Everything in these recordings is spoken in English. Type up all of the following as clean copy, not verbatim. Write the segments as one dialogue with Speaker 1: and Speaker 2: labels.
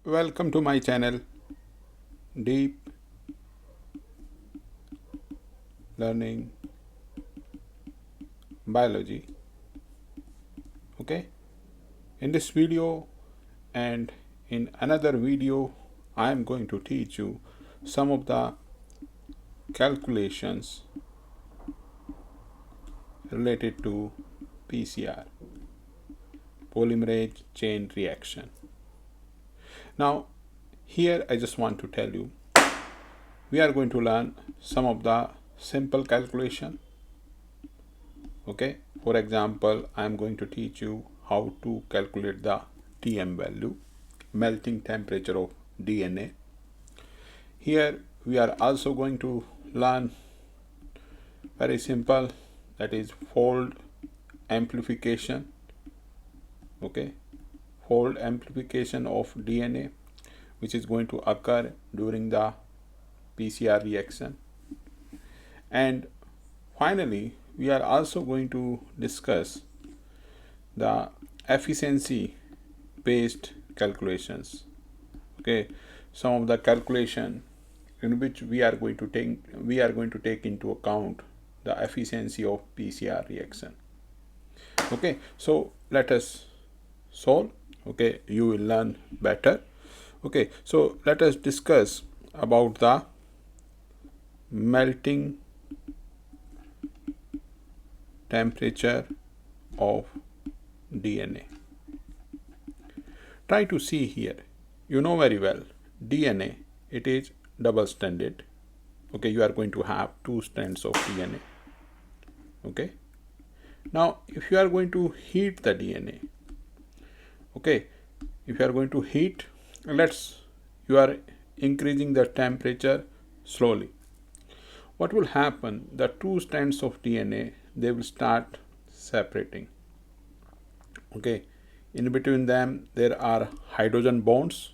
Speaker 1: Welcome to my channel, Deep Learning Biology. Okay, in this video and in another video, I am going to teach you some of the calculations related to PCR, polymerase chain reaction. Now, here I just want to tell you, we are going to learn some of the simple calculation. Okay, for example, I am going to teach you how to calculate the TM value, melting temperature of DNA. Here we are also going to learn very simple, that is fold amplification. Okay, fold amplification of DNA, which is going to occur during the PCR reaction. And finally, we are also going to discuss the efficiency based calculations. Okay, some of the calculation in which we are going to take into account the efficiency of PCR reaction. Okay, so let us solve. Okay, you will learn better. Okay, so let us discuss about the melting temperature of DNA. Try to see here. You know very well, DNA, it is double stranded. Okay, you are going to have two strands of DNA. Okay, now if you are going to heat the DNA, okay, if you are going to heat, you are increasing the temperature slowly. What will happen? The two strands of DNA, they will start separating. Okay, in between them there are hydrogen bonds.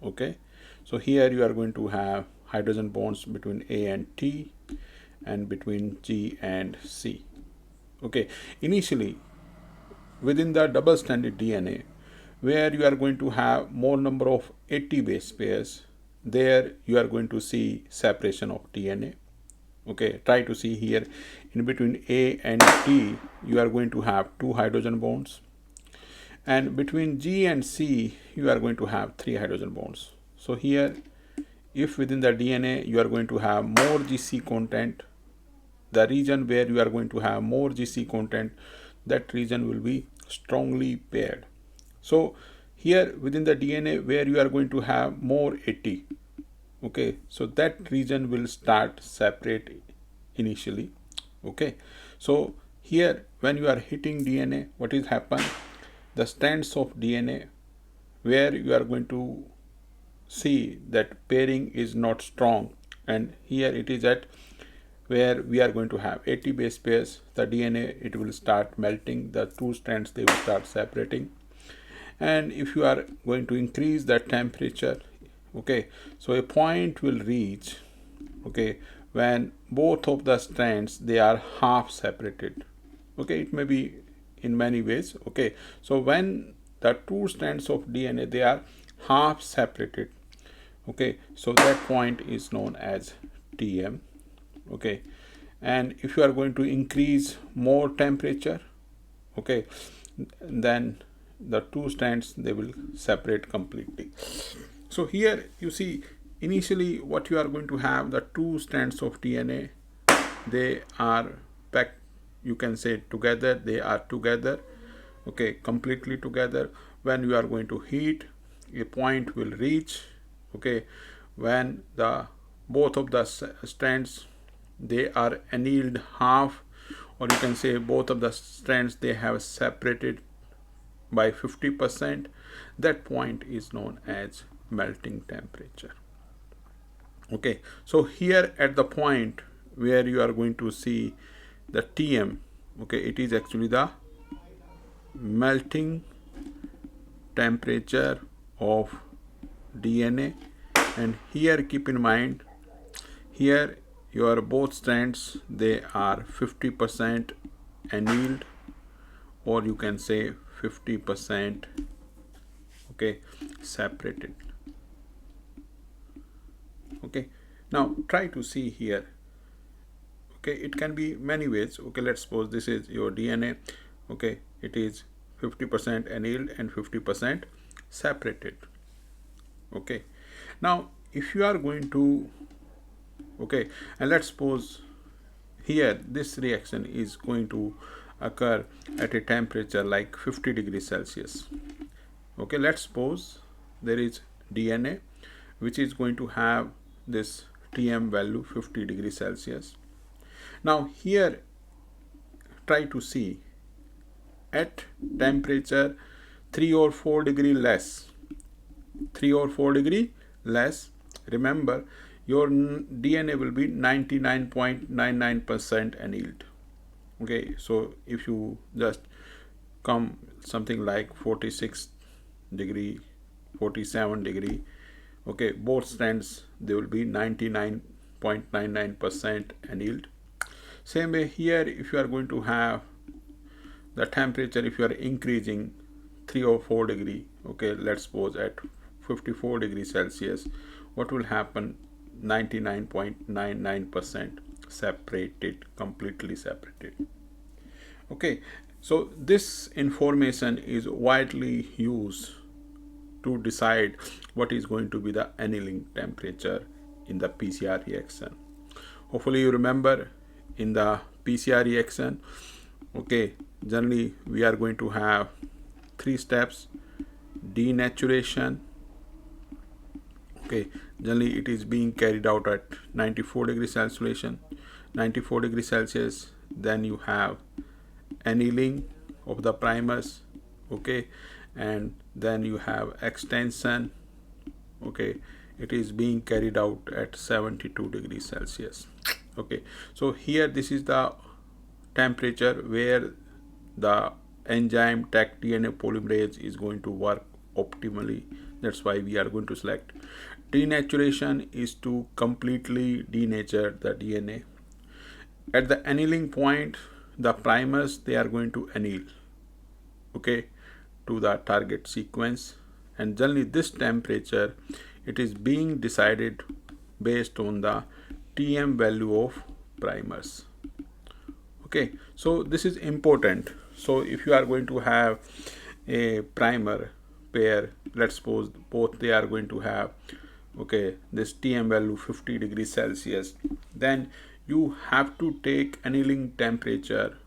Speaker 1: Okay, so here you are going to have hydrogen bonds between A and T and between G and C. Okay, initially within the double stranded DNA, where you are going to have more number of 80 base pairs, there you are going to see separation of DNA. Okay, try to see here, in between A and T you are going to have two hydrogen bonds, and between G and C you are going to have three hydrogen bonds. So here, if within the DNA you are going to have more GC content, the region where you are going to have more GC content, that region will be strongly paired. So here within the DNA where you are going to have more 80, okay, so that region will start separate initially. Okay, so here when you are hitting DNA, what is happen? The strands of DNA where you are going to see that pairing is not strong, and here it is at where we are going to have 80 base pairs, the DNA, it will start melting, the two strands, they will start separating. And if you are going to increase the temperature, okay, so a point will reach, okay, when both of the strands, they are half separated. Okay, it may be in many ways. Okay, so when the two strands of DNA, they are half separated, okay, so that point is known as TM. Okay, and if you are going to increase more temperature, okay, then the two strands, they will separate completely. So here you see, initially what you are going to have, the two strands of DNA, they are packed, you can say together, they are together, okay, completely together. When you are going to heat, a point will reach, okay, when the both of the strands, they are annealed half, or you can say both of the strands, they have separated by 50%. That point is known as melting temperature. Okay, so here at the point where you are going to see the TM, okay, it is actually the melting temperature of DNA. And here keep in mind, here your both strands, they are 50% annealed, or you can say 50%, okay, separated. Okay, now try to see here. Okay, it can be many ways. Okay, let's suppose this is your DNA. Okay, it is 50% annealed and 50% separated. Okay, now if you are going to, okay, and let's suppose here this reaction is going to occur at a temperature like 50 degrees Celsius. Okay, let's suppose there is DNA which is going to have this Tm value 50 degrees Celsius. Now here try to see at temperature 3 or 4 degree less, 3 or 4 degree less, remember your DNA will be 99.99% annealed. Okay, so if you just come something like 46 degree, 47 degree, okay, both strands they will be 99.99% annealed. Same way here, if you are going to have the temperature, if you are increasing 3 or 4 degree, okay, let's suppose at 54 degrees Celsius, what will happen? 99.99% separated, completely separated. Okay, so this information is widely used to decide what is going to be the annealing temperature in the PCR reaction. Hopefully you remember in the PCR reaction, okay, generally we are going to have 3 steps: denaturation. Okay, generally it is being carried out at 94 degrees Celsius, 94 degrees Celsius. Then you have annealing of the primers, okay, and then you have extension. Okay, it is being carried out at 72 degrees Celsius. Okay, so here this is the temperature where the enzyme Taq DNA polymerase is going to work optimally. That's why we are going to select. Denaturation is to completely denature the DNA. At the annealing point, the primers they are going to anneal, okay, to the target sequence, and generally this temperature it is being decided based on the Tm value of primers. Okay, so this is important. So if you are going to have a primer pair, let's suppose both they are going to have, okay, this Tm value 50 degrees Celsius, then you have to take annealing temperature,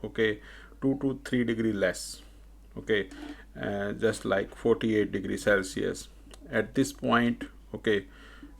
Speaker 1: okay, 2 to 3 degree less, okay, just like 48 degrees Celsius. At this point, okay,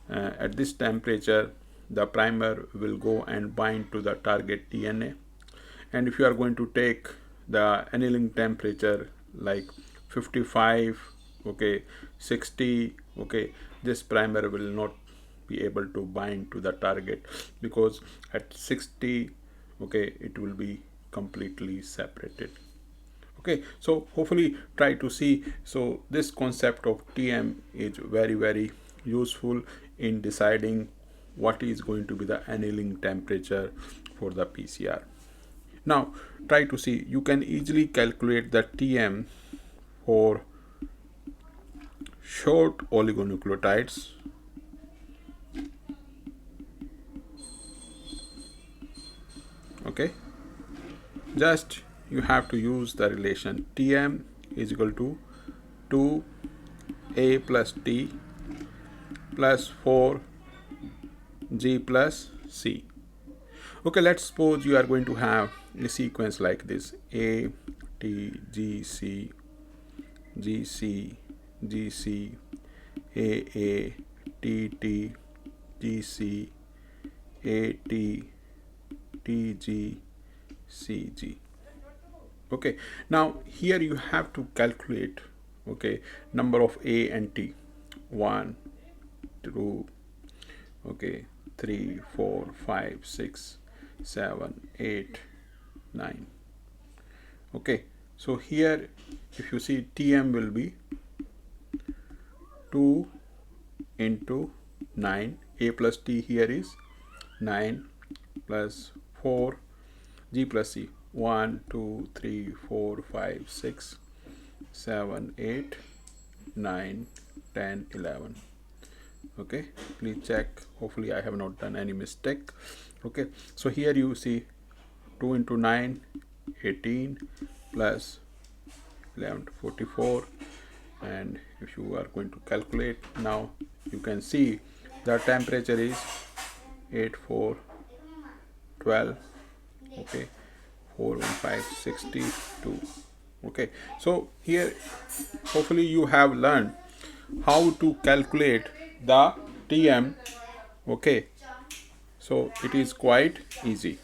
Speaker 1: at this temperature the primer will go and bind to the target DNA. And if you are going to take the annealing temperature like 55, okay, 60, okay, this primer will not be able to bind to the target, because at 60, okay, it will be completely separated. Okay, so hopefully try to see. So this concept of Tm is very useful in deciding what is going to be the annealing temperature for the PCR. Now try to see, you can easily calculate the Tm for short oligonucleotides. Okay, just you have to use the relation Tm is equal to 2a plus t plus 4g plus c. Okay, let's suppose you are going to have a sequence like this: a t g c g c g c a t t g c a t t g c g. Okay, now here you have to calculate, okay, number of a and t: 1, 2, okay, 3, 4, 5, 6, 7, 8, 9. Okay, so here if you see, Tm will be 2 into 9, a plus t here is 9 plus 4 g plus c. 1 2 3 4 5 6 7 8 9 10 11. Okay, please check, hopefully I have not done any mistake. Okay, so here you see 2 into 9 18 plus 11 44, and if you are going to calculate now, you can see the temperature is 8 4 12. Okay, 415 62. Okay, so here hopefully you have learned how to calculate the TM. Okay, so it is quite easy.